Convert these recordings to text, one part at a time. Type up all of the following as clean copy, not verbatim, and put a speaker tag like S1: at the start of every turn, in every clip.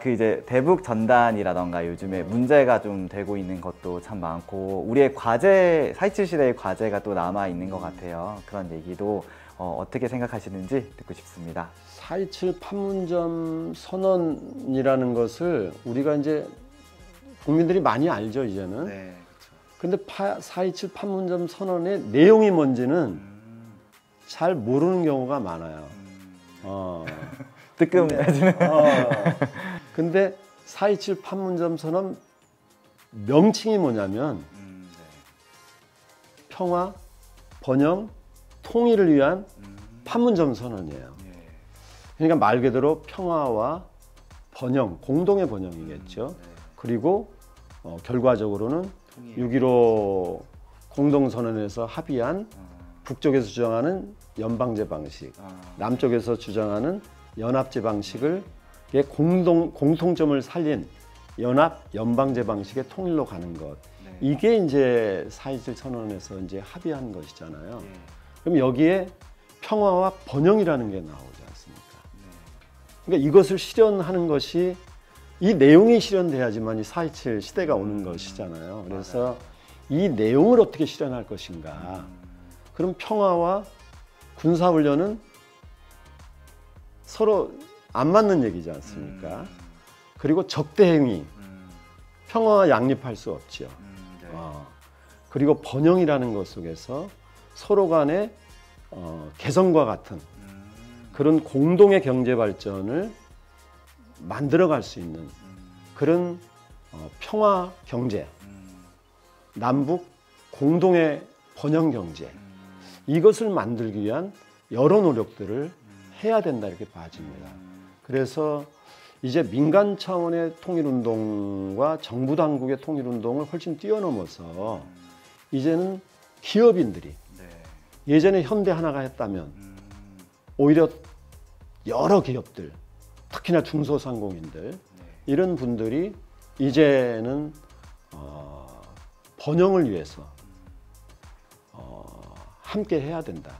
S1: 그 이제 대북 전단이라던가 요즘에 문제가 좀 되고 있는 것도 참 많고 우리의 과제, 4.27 시대의 과제가 또 남아 있는 것 같아요. 그런 얘기도 어떻게 생각하시는지 듣고 싶습니다.
S2: 4.27 판문점 선언이라는 것을 우리가 이제 국민들이 많이 알죠, 이제는.
S1: 네, 그렇죠.
S2: 근데 4.27 판문점 선언의 내용이 뭔지는 잘 모르는 경우가 많아요.
S1: 뜨끔해지는.
S2: 근데 4.27 판문점 선언 명칭이 뭐냐면 평화, 번영, 통일을 위한 판문점 선언이에요. 그러니까 말 그대로 평화와 번영, 공동의 번영이겠죠. 그리고 결과적으로는 6.15 공동선언에서 합의한 북쪽에서 주장하는 연방제 방식, 남쪽에서 주장하는 연합제 방식을 공통점을 살린 연방제 방식의 통일로 가는 것. 이게 이제 4.27 선언에서 이제 합의한 것이잖아요. 그럼 여기에 평화와 번영이라는 게 나오지 않습니까? 그러니까 이것을 실현하는 것이 이 내용이 실현돼야지만 이 4.27 시대가 오는 것이잖아요. 그래서 이 내용을 어떻게 실현할 것인가. 그럼 평화와 군사훈련은 서로 안 맞는 얘기지 않습니까? 그리고 적대행위, 평화와 양립할 수 없죠. 그리고 번영이라는 것 속에서 서로 간의 개성과 같은 그런 공동의 경제 발전을 만들어갈 수 있는 그런 평화 경제, 남북 공동의 번영 경제, 이것을 만들기 위한 여러 노력들을 해야 된다 이렇게 봐집니다. 그래서 이제 민간 차원의 통일운동과 정부 당국의 통일운동을 훨씬 뛰어넘어서 이제는 기업인들이 예전에 현대 하나가 했다면 오히려 여러 기업들, 특히나 중소상공인들 이런 분들이 이제는 번영을 위해서 함께 해야 된다.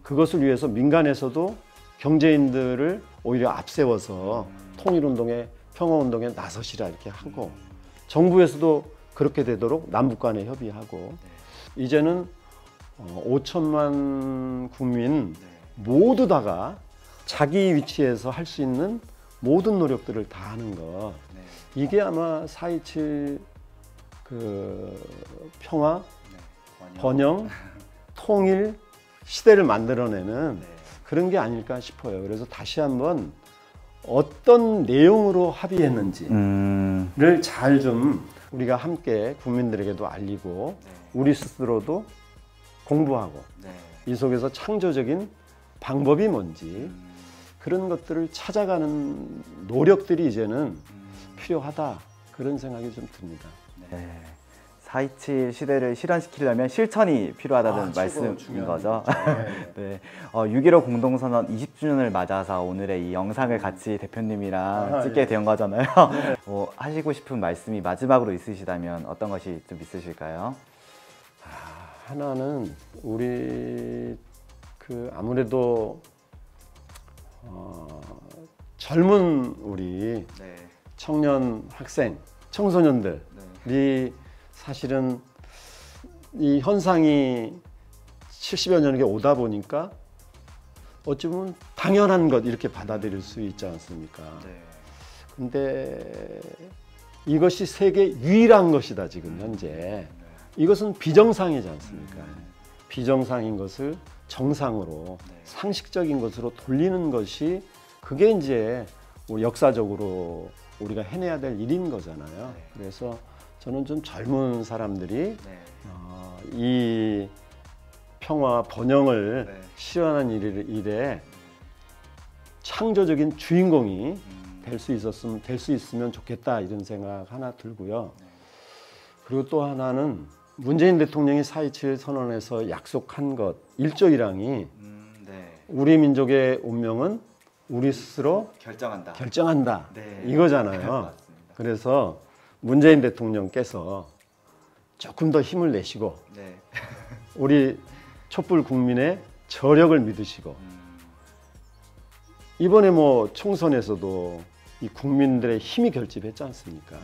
S2: 그것을 위해서 민간에서도 경제인들을 오히려 앞세워서 통일운동에 평화운동에 나서시라 이렇게 하고 정부에서도 그렇게 되도록 남북 간에 협의하고 이제는 5천만 국민 모두 다가 자기 위치에서 할 수 있는 모든 노력들을 다 하는 것. 이게 아마 4.27 평화, 번영, 통일 시대를 만들어내는 그런 게 아닐까 싶어요. 그래서 다시 한번 어떤 내용으로 합의했는지를 잘 좀 우리가 함께 국민들에게도 알리고 우리 스스로도 공부하고 이 속에서 창조적인 방법이 뭔지 그런 것들을 찾아가는 노력들이 이제는 필요하다 그런 생각이 좀 듭니다.
S1: 4.27 시대를 실현시키려면 실천이 필요하다는 말씀인 거죠. 네. 6.15 공동선언 20주년을 맞아서 오늘의 이 영상을 같이 대표님이랑 찍게 된 거잖아요. 하시고 싶은 말씀이 마지막으로 있으시다면 어떤 것이 좀 있으실까요?
S2: 하나는 우리 아무래도 젊은 우리 청년 학생, 청소년들이 사실은 이 현상이 70여 년에 오다 보니까 어찌 보면 당연한 것 이렇게 받아들일 수 있지 않습니까? 근데 이것이 세계 유일한 것이다 지금 현재. 이것은 비정상이지 않습니까? 비정상인 것을 정상으로 상식적인 것으로 돌리는 것이 그게 이제 역사적으로 우리가 해내야 될 일인 거잖아요. 그래서 저는 좀 젊은 사람들이 이 평화 번영을 실현하는 일에 창조적인 주인공이 될 수 있으면 좋겠다 이런 생각 하나 들고요. 그리고 또 하나는 문재인 대통령이 4.27 선언에서 약속한 것 1조 1항이 우리 민족의 운명은 우리 스스로 결정한다. 이거잖아요. 그래서 문재인 대통령께서 조금 더 힘을 내시고 우리 촛불 국민의 저력을 믿으시고 이번에 총선에서도 이 국민들의 힘이 결집했지 않습니까?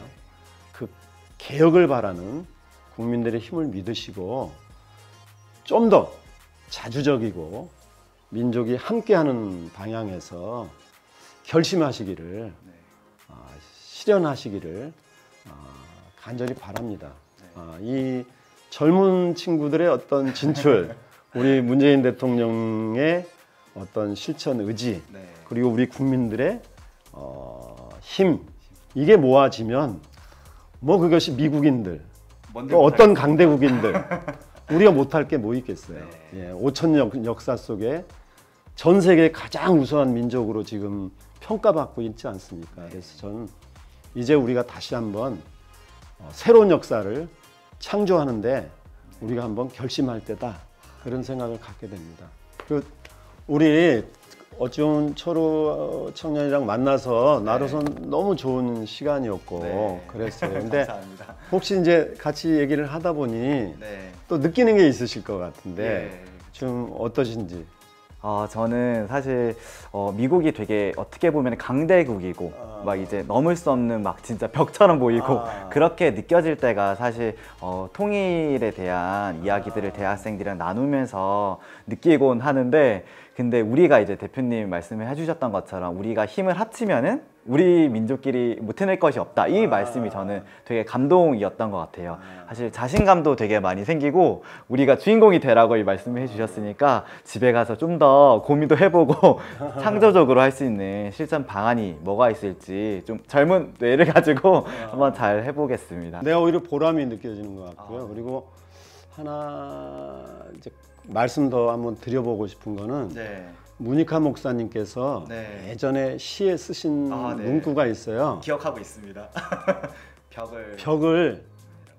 S2: 그 개혁을 바라는 국민들의 힘을 믿으시고 좀 더 자주적이고 민족이 함께하는 방향에서 결심하시기를 실현하시기를 간절히 바랍니다. 이 젊은 친구들의 어떤 진출, 우리 문재인 대통령의 어떤 실천 의지, 그리고 우리 국민들의 힘, 이게 모아지면 뭐 그것이 미국인들, 또 어떤 강대국인들 우리가 못할 게 뭐 있겠어요. 5,000년 역사 속에 전 세계 가장 우수한 민족으로 지금 평가받고 있지 않습니까? 그래서 저는 이제 우리가 다시 한번 새로운 역사를 창조하는데 우리가 한번 결심할 때다, 그런 생각을 갖게 됩니다. 그 우리 어찌온 초로 청년이랑 만나서 나로선 너무 좋은 시간이었고 그랬어요. 근데
S1: 감사합니다.
S2: 혹시 이제 같이 얘기를 하다 보니 또 느끼는 게 있으실 것 같은데 좀 어떠신지?
S1: 저는 사실 미국이 되게 어떻게 보면 강대국이고 막 이제 넘을 수 없는 막 진짜 벽처럼 보이고 그렇게 느껴질 때가 사실 통일에 대한 이야기들을 대학생들이랑 나누면서 느끼곤 하는데, 근데 우리가 이제 대표님 말씀을 해주셨던 것처럼 우리가 힘을 합치면은 우리 민족끼리 못 해낼 것이 없다, 이 말씀이 저는 되게 감동이었던 것 같아요. 사실 자신감도 되게 많이 생기고 우리가 주인공이 되라고 이 말씀을 해주셨으니까 집에 가서 좀 더 고민도 해보고 창조적으로 할 수 있는 실전 방안이 뭐가 있을지 좀 젊은 뇌를 가지고 한번 잘 해보겠습니다.
S2: 내가 오히려 보람이 느껴지는 것 같고요. 그리고 하나 이제 말씀 더 한번 드려보고 싶은 거는 문익하 목사님께서 예전에 시에 쓰신 문구가 있어요.
S1: 기억하고 있습니다.
S2: 벽을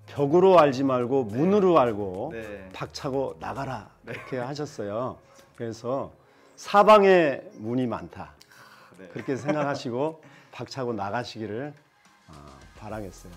S2: 벽으로 알지 말고 문으로 알고 박차고 나가라, 이렇게 하셨어요. 그래서 사방에 문이 많다, 그렇게 생각하시고 박차고 나가시기를 바라겠어요.